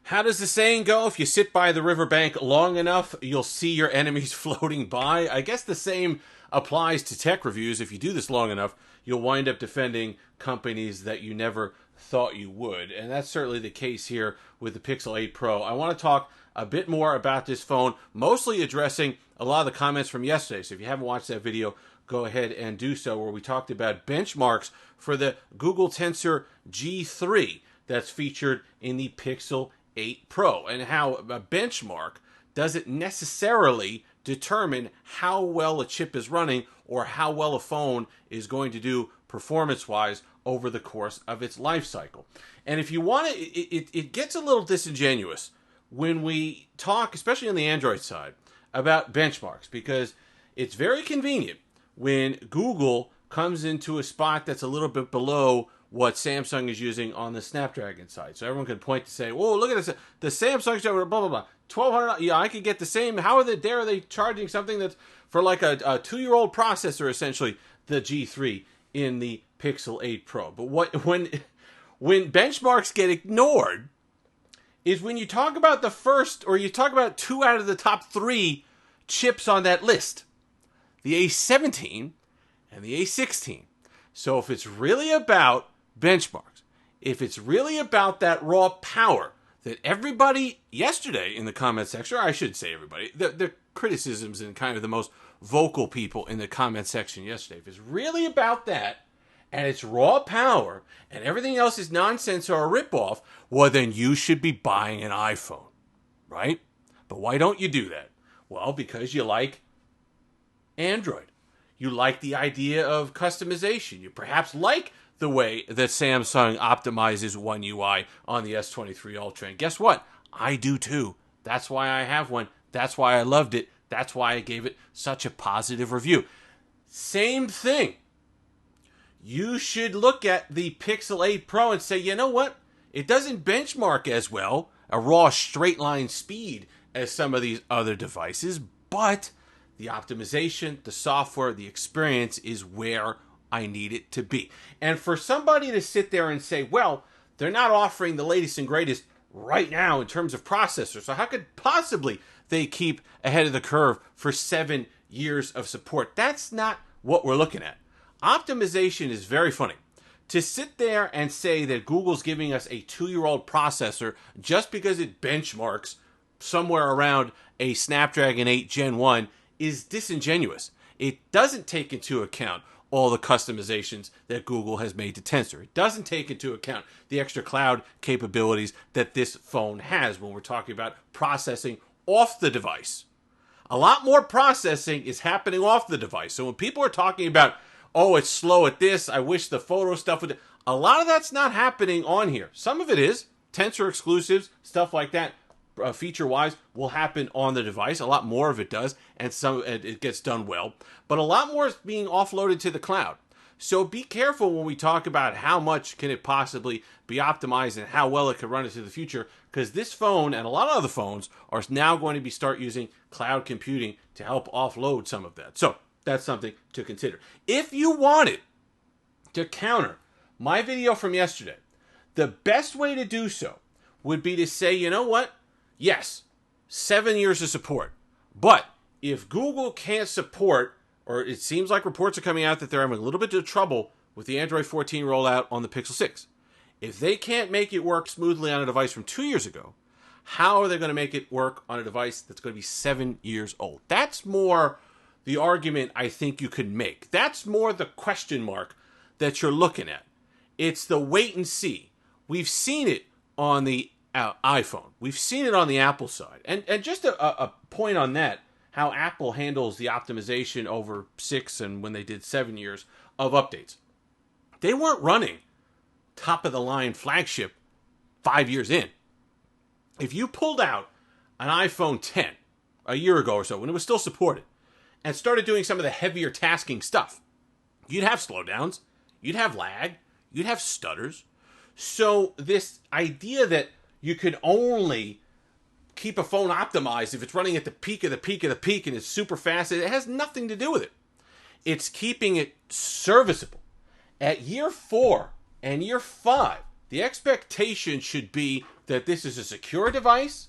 How does the saying go? If you sit by the riverbank long enough, you'll see your enemies floating by. I guess the same applies to tech reviews. If you do this long enough, you'll wind up defending companies that you never thought you would. And that's certainly the case here with the Pixel 8 Pro. I want to talk a bit more about this phone, mostly addressing a lot of the comments from yesterday. So if you haven't watched that video, go ahead and do so, where we talked about benchmarks for the Google Tensor G3 that's featured in the Pixel 8 Pro, and how a benchmark doesn't necessarily determine how well a chip is running or how well a phone is going to do performance-wise over the course of its life cycle. And if you want to, it gets a little disingenuous when we talk, especially on the Android side, about benchmarks, because it's very convenient when Google comes into a spot that's a little bit below what Samsung is using on the Snapdragon side. So everyone can point to say, whoa, look at this. The Samsung's over blah, blah, blah. $1,200. Yeah, I could get the same. How are they charging something that's for like a 2-year-old processor, essentially, the G3 in the Pixel 8 Pro? But when benchmarks get ignored is when you talk about the first, or you talk about 2 out of the top 3 chips on that list. The A17 and the A16. So if it's really about benchmarks, if it's really about that raw power that everybody yesterday in the comment section, or I should say everybody, the criticisms and kind of the most vocal people in the comment section yesterday, if it's really about that, and it's raw power, and everything else is nonsense or a ripoff, well, then you should be buying an iPhone, right? But why don't you do that? Well, because you like Android. You like the idea of customization. You perhaps like the way that Samsung optimizes One UI on the S23 Ultra. And guess what? I do too. That's why I have one. That's why I loved it. That's why I gave it such a positive review. Same thing. You should look at the Pixel 8 Pro and say, you know what? It doesn't benchmark as well, a raw straight line speed, as some of these other devices, but the optimization, the software, the experience is where I need it to be. And for somebody to sit there and say, well, they're not offering the latest and greatest right now in terms of processors, so how could possibly they keep ahead of the curve for 7 years of support? That's not what we're looking at. Optimization is very funny. To sit there and say that Google's giving us a 2-year-old processor just because it benchmarks somewhere around a Snapdragon 8 Gen 1 is disingenuous. It doesn't take into account all the customizations that Google has made to Tensor. It doesn't take into account the extra cloud capabilities that this phone has when we're talking about processing off the device. A lot more processing is happening off the device. So when people are talking about, oh, it's slow at this, I wish the photo stuff would, a lot of that's not happening on here. Some of it is. Tensor exclusives, stuff like that, feature-wise, will happen on the device. A lot more of it does, and some it gets done well. But a lot more is being offloaded to the cloud. So be careful when we talk about how much can it possibly be optimized and how well it can run into the future, because this phone and a lot of other phones are now going to be start using cloud computing to help offload some of that. So that's something to consider. If you wanted to counter my video from yesterday, the best way to do so would be to say, you know what? Yes, 7 years of support. But if Google can't support, or it seems like reports are coming out that they're having a little bit of trouble with the Android 14 rollout on the Pixel 6. If they can't make it work smoothly on a device from 2 years ago, how are they going to make it work on a device that's going to be 7 years old? That's more the argument I think you could make. That's more the question mark that you're looking at. It's the wait and see. We've seen it on the iPhone. We've seen it on the Apple side. And just a point on that, how Apple handles the optimization over 6 and when they did 7 years of updates. They weren't running top-of-the-line flagship 5 years in. If you pulled out an iPhone 10 a year ago or so, when it was still supported, and started doing some of the heavier tasking stuff, you'd have slowdowns, you'd have lag, you'd have stutters. So this idea that you could only keep a phone optimized if it's running at the peak of the peak of the peak and it's super fast, it has nothing to do with it. It's keeping it serviceable. At year 4 and year 5, The expectation should be that this is a secure device,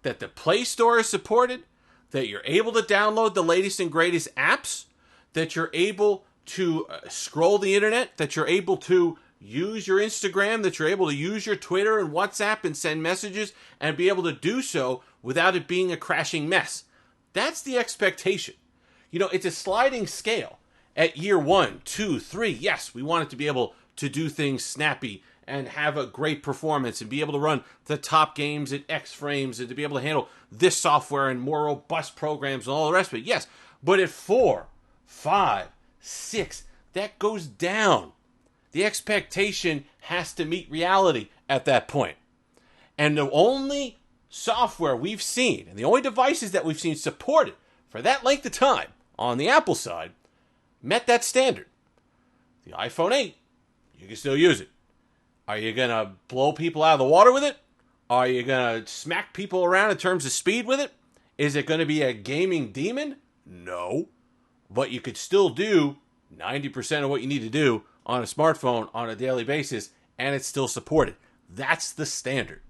that the Play Store is supported, that you're able to download the latest and greatest apps, that you're able to scroll the internet, that you're able to use your Instagram, that you're able to use your Twitter and WhatsApp and send messages and be able to do so without it being a crashing mess. That's the expectation. You know, it's a sliding scale. At year 1, 2, 3, yes, we want it to be able to do things snappy and have a great performance and be able to run the top games at X frames and to be able to handle this software and more robust programs and all the rest of it. Yes, but at 4, 5, 6, that goes down. The expectation has to meet reality at that point. And the only software we've seen and the only devices that we've seen supported for that length of time on the Apple side met that standard. The iPhone 8, you can still use it. Are you going to blow people out of the water with it? Are you going to smack people around in terms of speed with it? Is it going to be a gaming demon? No. But you could still do 90% of what you need to do on a smartphone on a daily basis, and it's still supported. That's the standard.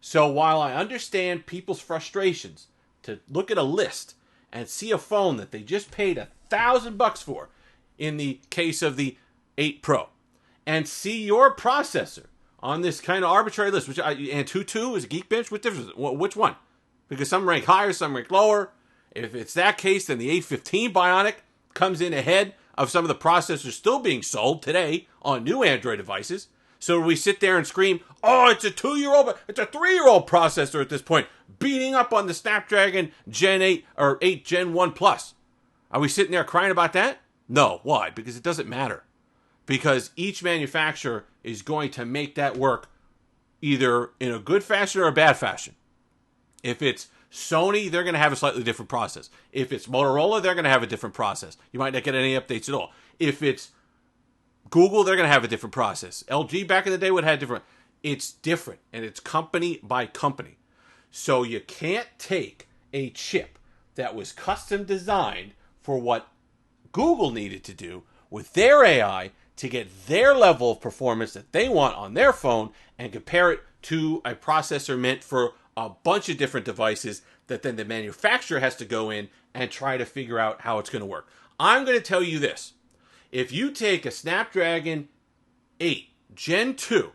So while I understand people's frustrations to look at a list and see a phone that they just paid $1,000 for, in the case of the 8 Pro, and see your processor on this kind of arbitrary list, Antutu is Geekbench, what difference? Which one? Because some rank higher, some rank lower. If it's that case, then the 815 Bionic comes in ahead of some of the processors still being sold today on new Android devices. So we sit there and scream, oh, it's a 2-year-old, it's a 3-year-old processor at this point, beating up on the Snapdragon Gen 8 or 8 Gen 1 Plus. Are we sitting there crying about that? No. Why? Because it doesn't matter. Because each manufacturer is going to make that work either in a good fashion or a bad fashion. If it's Sony, they're going to have a slightly different process. If it's Motorola, they're going to have a different process. You might not get any updates at all. If it's Google, they're going to have a different process. LG back in the day would have different. It's different, and it's company by company. So you can't take a chip that was custom designed for what Google needed to do with their AI to get their level of performance that they want on their phone and compare it to a processor meant for a bunch of different devices that then the manufacturer has to go in and try to figure out how it's going to work. I'm going to tell you this. If you take a Snapdragon 8 Gen 2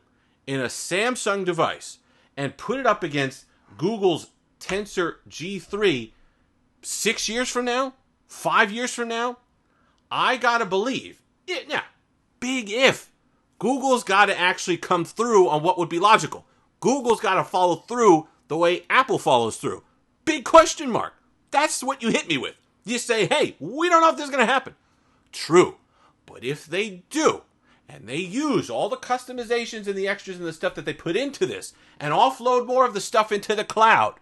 in a Samsung device and put it up against Google's Tensor G3 6 years from now, 5 years from now, I got to believe, big if, Google's got to actually come through on what would be logical. Google's got to follow through the way Apple follows through. Big question mark. That's what you hit me with. You say, hey, we don't know if this is going to happen. True. But if they do, and they use all the customizations and the extras and the stuff that they put into this, and offload more of the stuff into the cloud,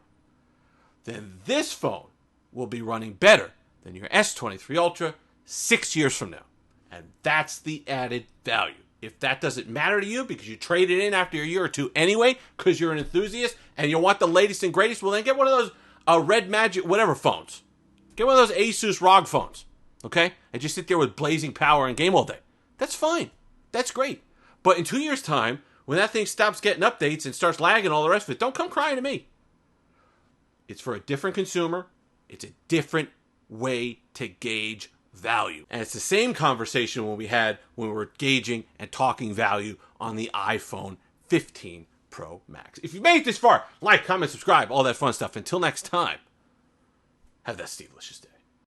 then this phone will be running better than your S23 Ultra 6 years from now. And that's the added value. If that doesn't matter to you because you traded in after a year or two anyway, because you're an enthusiast and you want the latest and greatest, well then get one of those Red Magic whatever phones. Get one of those Asus ROG phones, okay? And just sit there with blazing power and game all day. That's fine. That's great. But in 2 years' time, when that thing stops getting updates and starts lagging and all the rest of it, don't come crying to me. It's for a different consumer. It's a different way to gauge value. And it's the same conversation when we had when we were gauging and talking value on the iPhone 15 Pro Max. If you made it this far, like, comment, subscribe, all that fun stuff. Until next time, have that Steve-licious day.